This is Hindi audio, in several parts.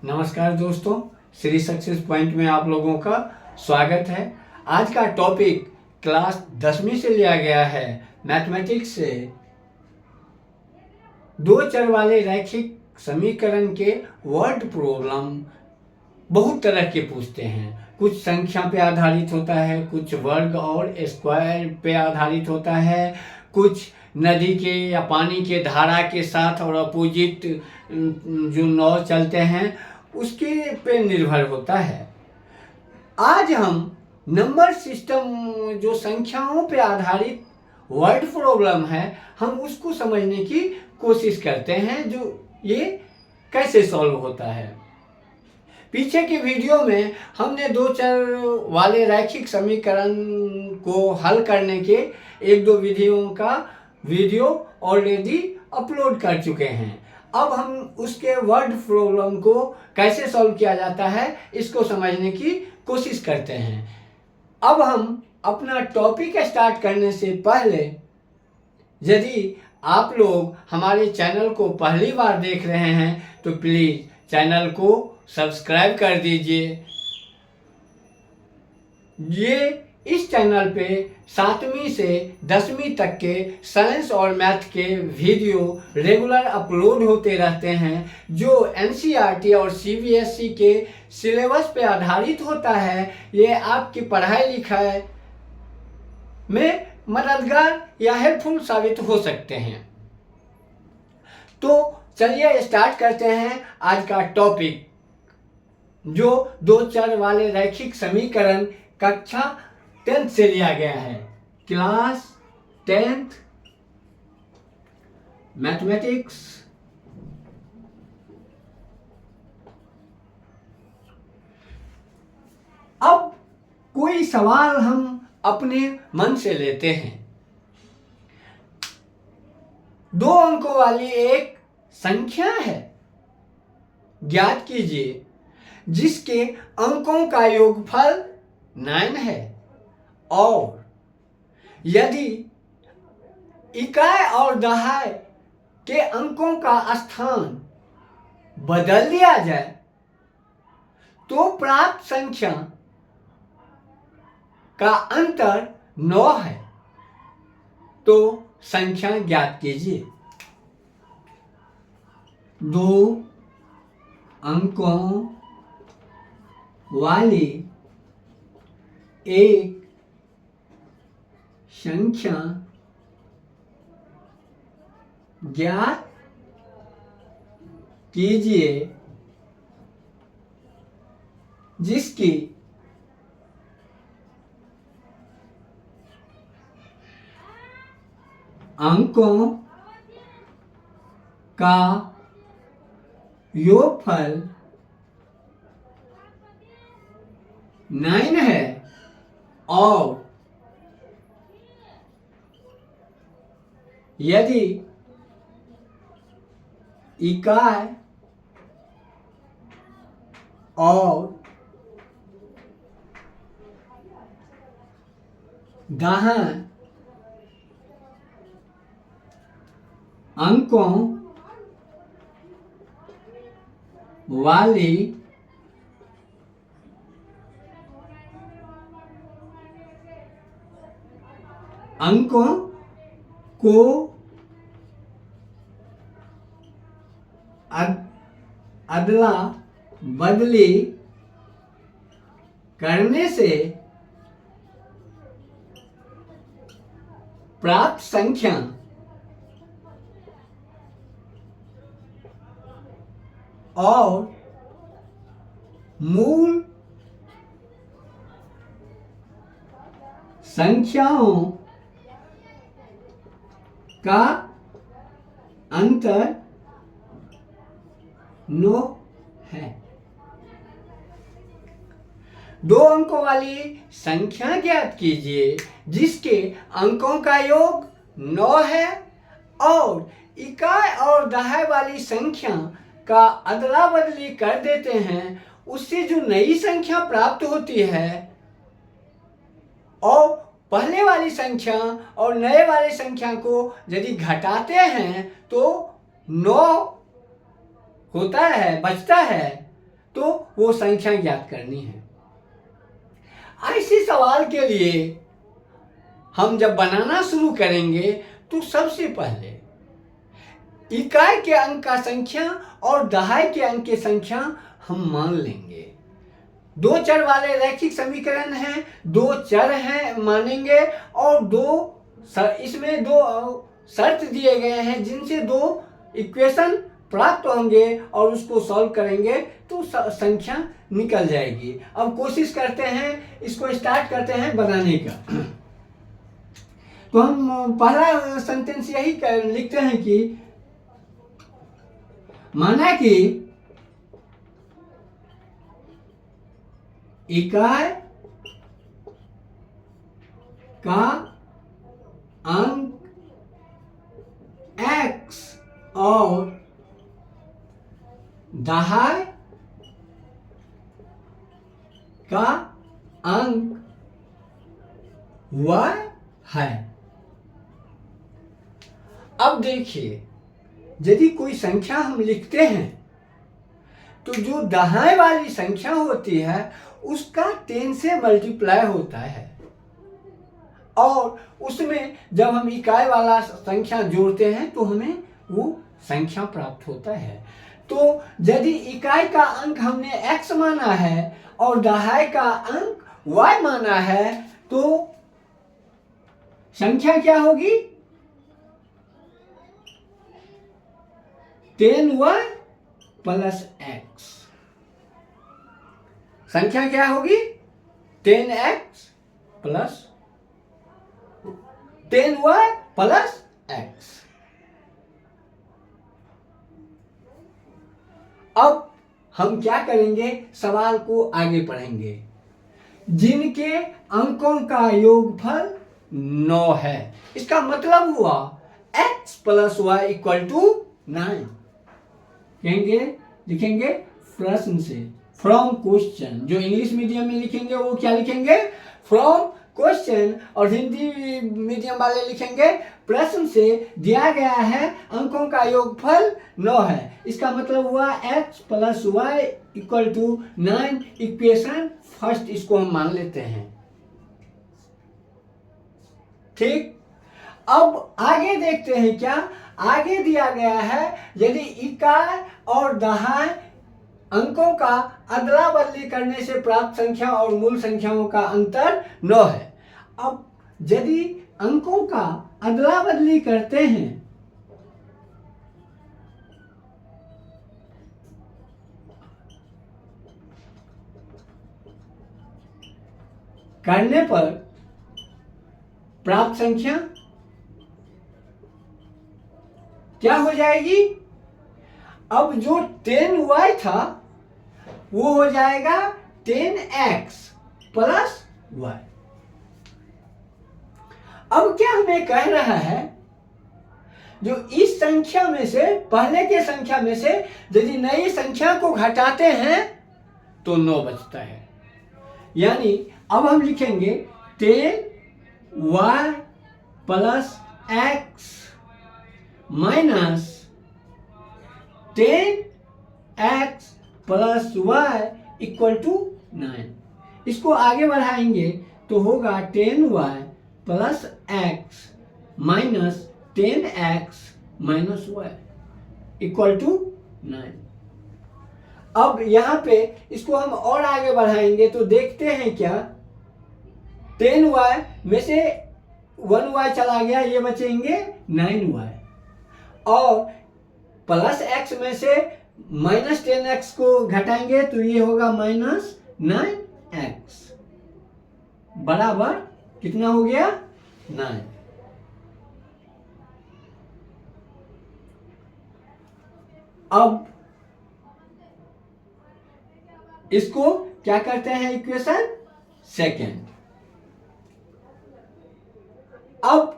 नमस्कार दोस्तों, श्री सक्सेस पॉइंट में आप लोगों का स्वागत है। आज का टॉपिक क्लास 10वीं से लिया गया है। मैथमेटिक्स से दो चर वाले रैखिक समीकरण के वर्ड प्रॉब्लम बहुत तरह के पूछते हैं। कुछ संख्या पे आधारित होता है, कुछ वर्ग और स्क्वायर पे आधारित होता है, कुछ नदी के या पानी के धारा के साथ और अपोजिट जो नाव चलते हैं उसके पे निर्भर होता है। आज हम नंबर सिस्टम जो संख्याओं पे आधारित वर्ड प्रॉब्लम है, हम उसको समझने की कोशिश करते हैं, जो ये कैसे सॉल्व होता है। पीछे की वीडियो में हमने दो चर वाले रैखिक समीकरण को हल करने के एक दो विधियों का वीडियो ऑलरेडी अपलोड कर चुके हैं। अब हम उसके वर्ड प्रॉब्लम को कैसे सॉल्व किया जाता है इसको समझने की कोशिश करते हैं। अब हम अपना टॉपिक स्टार्ट करने से पहले, यदि आप लोग हमारे चैनल को पहली बार देख रहे हैं तो प्लीज़ चैनल को सब्सक्राइब कर दीजिए। ये इस चैनल पे 7वीं से 10वीं तक के साइंस और मैथ के वीडियो रेगुलर अपलोड होते रहते हैं, जो एनसीईआरटी और सीबीएसई के सिलेबस पे आधारित होता है। ये आपकी पढ़ाई लिखाई में मददगार या हेल्पफुल साबित हो सकते हैं। तो चलिए स्टार्ट करते हैं आज का टॉपिक, जो दो चर वाले रैखिक समीकरण कक्षा 10th से लिया गया है। Class 10th mathematics. अब कोई सवाल हम अपने मन से लेते हैं। दो अंकों वाली एक संख्या है, ज्ञात कीजिए जिसके अंकों का योगफल 9 है, और यदि इकाई और दहाई के अंकों का स्थान बदल दिया जाए तो प्राप्त संख्या का अंतर 9 है। तो संख्या ज्ञात कीजिए। दो अंकों वाली एक संख्या ज्ञात कीजिए जिसकी अंकों का योगफल 9 है, और यदि इकाई और दहाई अंकों वाली अंकों को अदला बदली करने से प्राप्त संख्या और मूल संख्याओं का अंतर 9 है। दो अंकों वाली संख्या ज्ञात कीजिए जिसके अंकों का योग 9 है, और इकाई और दहाई वाली संख्या का अदला बदली कर देते हैं, उससे जो नई संख्या प्राप्त होती है, और पहले वाली संख्या और नए वाली संख्या को यदि घटाते हैं तो 9 होता है, बचता है, तो वो संख्या ज्ञात करनी है। ऐसे सवाल के लिए हम जब बनाना शुरू करेंगे तो सबसे पहले इकाई के अंक का संख्या और दहाई के अंक की संख्या हम मान लेंगे। दो चर वाले रैखिक समीकरण हैं, दो चर हैं मानेंगे, और इसमें दो शर्त दिए गए हैं जिनसे दो इक्वेशन प्राप्त होंगे और उसको सॉल्व करेंगे तो संख्या निकल जाएगी। अब कोशिश करते हैं, इसको स्टार्ट करते हैं बनाने का। तो हम पहला सेंटेंस यही लिखते हैं कि माना कि इकाई का अंक x और दहाई का अंक y है। अब देखिए, यदि कोई संख्या हम लिखते हैं तो जो दहाई वाली संख्या होती है उसका 10 से मल्टीप्लाई होता है, और उसमें जब हम इकाई वाला संख्या जोड़ते हैं तो हमें वो संख्या प्राप्त होता है। तो यदि इकाई का अंक हमने x माना है और दहाई का अंक y माना है तो संख्या क्या होगी? 10y plus x। संख्या क्या होगी? 10x plus 10y plus x। अब हम क्या करेंगे? सवाल को आगे पढ़ेंगे। जिनके अंकों का योगफल 9 है, इसका मतलब हुआ x plus y equal to 9। लिखेंगे प्रश्न से, फ्रॉम क्वेश्चन। जो इंग्लिश मीडियम में लिखेंगे वो क्या लिखेंगे? फ्रॉम क्वेश्चन, और हिंदी मीडियम वाले लिखेंगे प्रश्न से दिया गया है अंकों का योगफल 9 है। इसका मतलब हुआ x plus Y equal to 9। Equation first इसको हम मान लेते हैं। ठीक, अब आगे देखते हैं क्या आगे दिया गया है। यदि इकाई और दहाई अंकों का अदला बदली करने से प्राप्त संख्या और मूल संख्याओं का अंतर 9 है। अब यदि अंकों का अदला बदली करते हैं करने पर प्राप्त संख्या क्या हो जाएगी? अब जो 10y था वो हो जाएगा 10x प्लस y। अब क्या हमें कह रहा है? जो इस संख्या में से, पहले के संख्या में से यदि नई संख्या को घटाते हैं तो 9 बचता है। यानी अब हम लिखेंगे 10y plus x minus 10x plus y equal to 9। इसको आगे बढ़ाएंगे तो होगा 10y plus x minus 10x minus y equal to 9। अब यहाँ पे इसको हम और आगे बढ़ाएंगे तो देखते हैं क्या, 10y में से 1y चला गया, ये बचेंगे 9y, और प्लस x में से माइनस 10x को घटाएंगे तो ये होगा माइनस 9x बराबर कितना हो गया? 9। अब इसको क्या करते हैं? Equation second. अब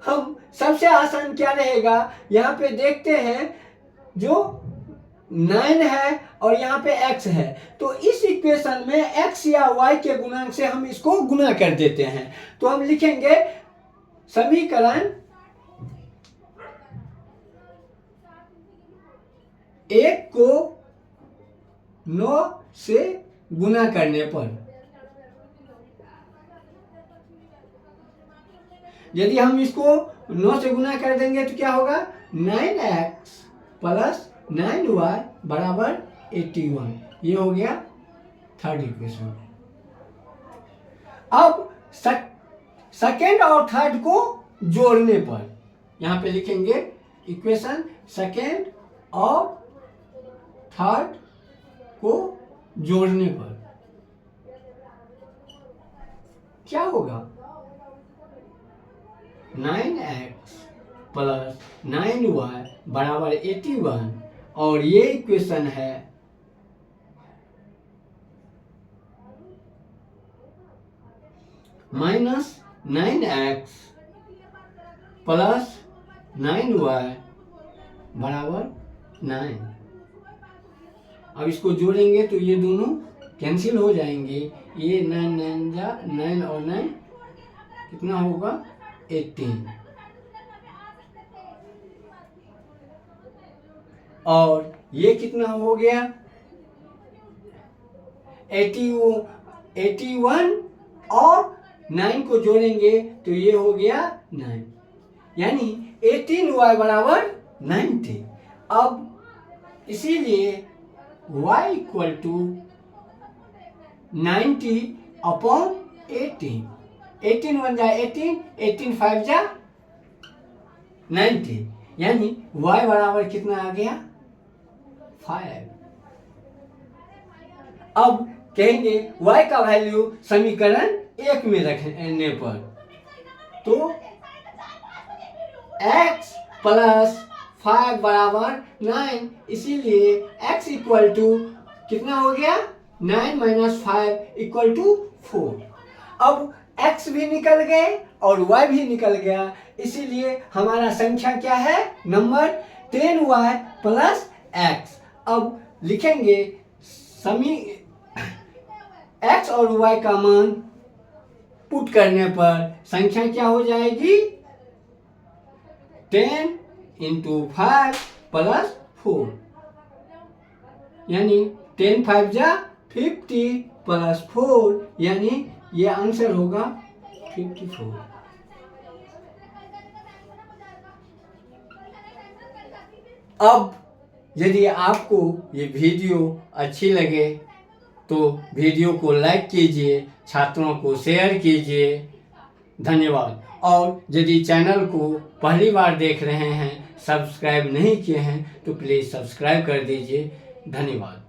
हम सबसे आसान क्या रहेगा? यहाँ पे देखते हैं जो 9 है और यहाँ पे x है, तो इस इक्वेशन में x या y के गुणांक से हम इसको गुना कर देते हैं। तो हम लिखेंगे समीकरण एक को 9 से गुना करने पर। यदि हम इसको 9 से गुना कर देंगे तो क्या होगा, 9x प्लस 9y बराबर 81। ये हो गया थर्ड इक्वेशन। अब सेकेंड और थर्ड को जोड़ने पर यहां पे लिखेंगे इक्वेशन सेकेंड और थर्ड को जोड़ने पर क्या होगा, 9x प्लस 9y बराबर 81 और ये इक्वेशन है माइनस 9x प्लस 9y बराबर 9। अब इसको जोड़ेंगे तो ये दोनों कैंसिल हो जाएंगे, ये 9 और 9 कितना होगा 18 और ये कितना हो गया 81 और 9 को जोड़ेंगे तो ये हो गया 9, यानी 18y बराबर 90। अब इसीलिए y इक्वल टू 90 अपॉन 18, 18 1 जा 18, 18 5 जा 90, यानी y बराबर कितना आ गया 5। अब कहेंगे y का वैल्यू समीकरण 1 में रखने पर तो x प्लस 5 बराबर 9, इसीलिए x इक्वल टू कितना हो गया 9 माइनस 5 इक्वल टू 4। अब x भी निकल गए और y भी निकल गया, इसीलिए हमारा संख्या क्या है नंबर 10y प्लस x। अब लिखेंगे x और y का मान पुट करने पर संख्या क्या हो जाएगी 10 इंटू 5 प्लस 4, यानी 10 5 जा 50 प्लस 4, यानी ये आंसर होगा 54। अब यदि आपको ये वीडियो अच्छी लगे तो वीडियो को लाइक कीजिए, छात्रों को शेयर कीजिए। धन्यवाद। और यदि चैनल को पहली बार देख रहे हैं, सब्सक्राइब नहीं किए हैं तो प्लीज़ सब्सक्राइब कर दीजिए। धन्यवाद।